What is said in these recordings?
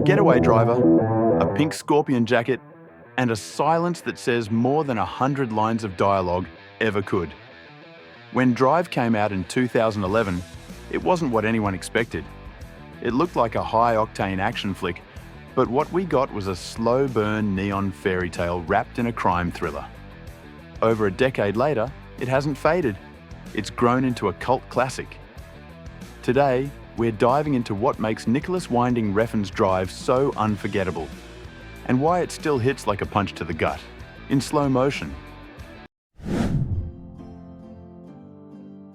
getaway driver, a pink scorpion jacket, and a silence that says more than 100 lines of dialogue ever could. When Drive came out in 2011, it wasn't what anyone expected. It looked like a high-octane action flick, but what we got was a slow-burn neon fairy tale wrapped in a crime thriller. Over a decade later, it hasn't faded. It's grown into a cult classic. Today, we're diving into what makes Nicolas Winding Refn's Drive so unforgettable, and why it still hits like a punch to the gut, in slow motion.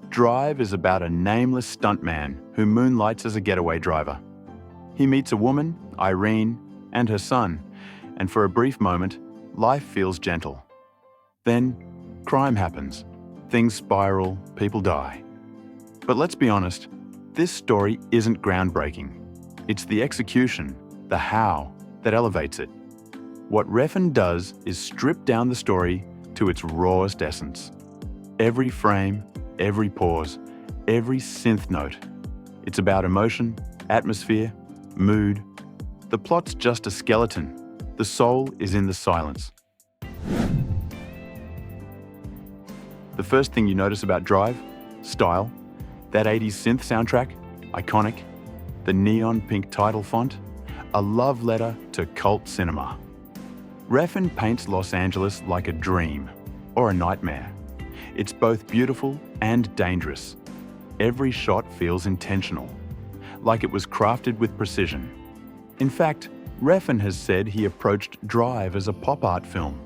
Drive is about a nameless stuntman who moonlights as a getaway driver. He meets a woman, Irene, and her son, and for a brief moment, life feels gentle. Then, crime happens. Things spiral, people die. But let's be honest, this story isn't groundbreaking. It's the execution, the how, that elevates it. What Refn does is strip down the story to its rawest essence. Every frame, every pause, every synth note. It's about emotion, atmosphere, mood. The plot's just a skeleton. The soul is in the silence. The first thing you notice about Drive? Style. That 80s synth soundtrack? Iconic. The neon pink title font? A love letter to cult cinema. Refn paints Los Angeles like a dream, or a nightmare. It's both beautiful and dangerous. Every shot feels intentional, like it was crafted with precision. In fact, Refn has said he approached Drive as a pop art film.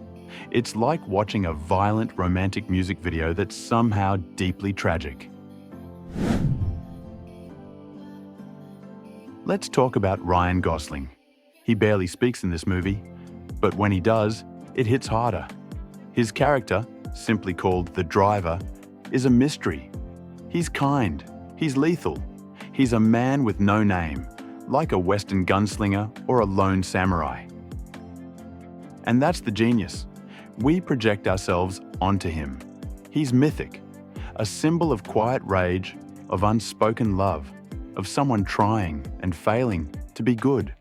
It's like watching a violent romantic music video that's somehow deeply tragic. Let's talk about Ryan Gosling. He barely speaks in this movie, but when he does, it hits harder. His character, simply called the Driver, is a mystery. He's kind, he's lethal, he's a man with no name, like a Western gunslinger or a lone samurai. And that's the genius. We project ourselves onto him. He's mythic, a symbol of quiet rage, of unspoken love, of someone trying and failing to be good.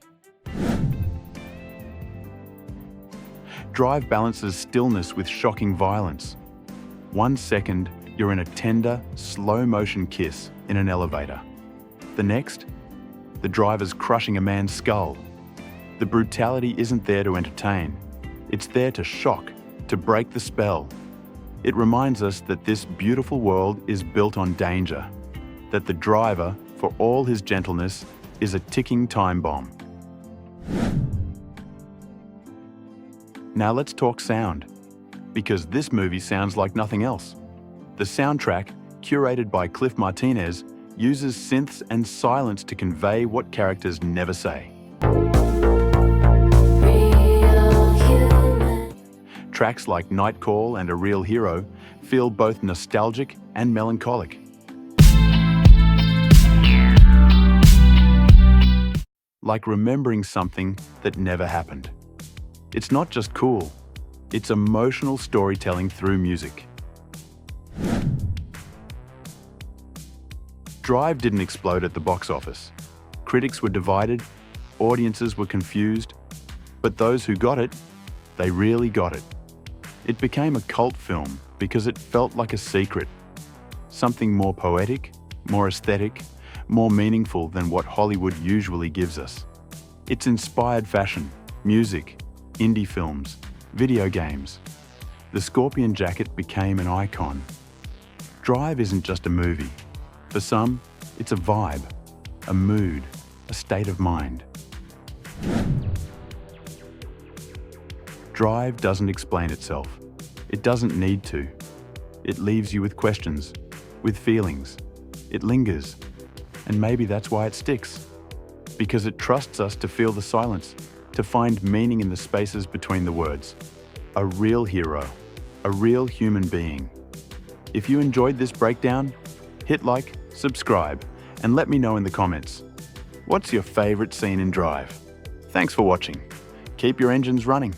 Drive balances stillness with shocking violence. 1 second, you're in a tender, slow-motion kiss in an elevator. The next, the driver's crushing a man's skull. The brutality isn't there to entertain. It's there to shock, to break the spell. It reminds us that this beautiful world is built on danger, that the driver, for all his gentleness, is a ticking time bomb. Now let's talk sound, because this movie sounds like nothing else. The soundtrack, curated by Cliff Martinez, uses synths and silence to convey what characters never say. Tracks like Night Call and A Real Hero feel both nostalgic and melancholic. Like remembering something that never happened. It's not just cool, it's emotional storytelling through music. Drive didn't explode at the box office. Critics were divided, audiences were confused, but those who got it, they really got it. It became a cult film because it felt like a secret, something more poetic, more aesthetic, more meaningful than what Hollywood usually gives us. It's inspired fashion, music, indie films, video games. The scorpion jacket became an icon. Drive isn't just a movie. For some, it's a vibe, a mood, a state of mind. Drive doesn't explain itself. It doesn't need to. It leaves you with questions, with feelings. It lingers. And maybe that's why it sticks. Because it trusts us to feel the silence, to find meaning in the spaces between the words. A real hero, a real human being. If you enjoyed this breakdown, hit like, subscribe, and let me know in the comments. What's your favorite scene in Drive? Thanks for watching. Keep your engines running.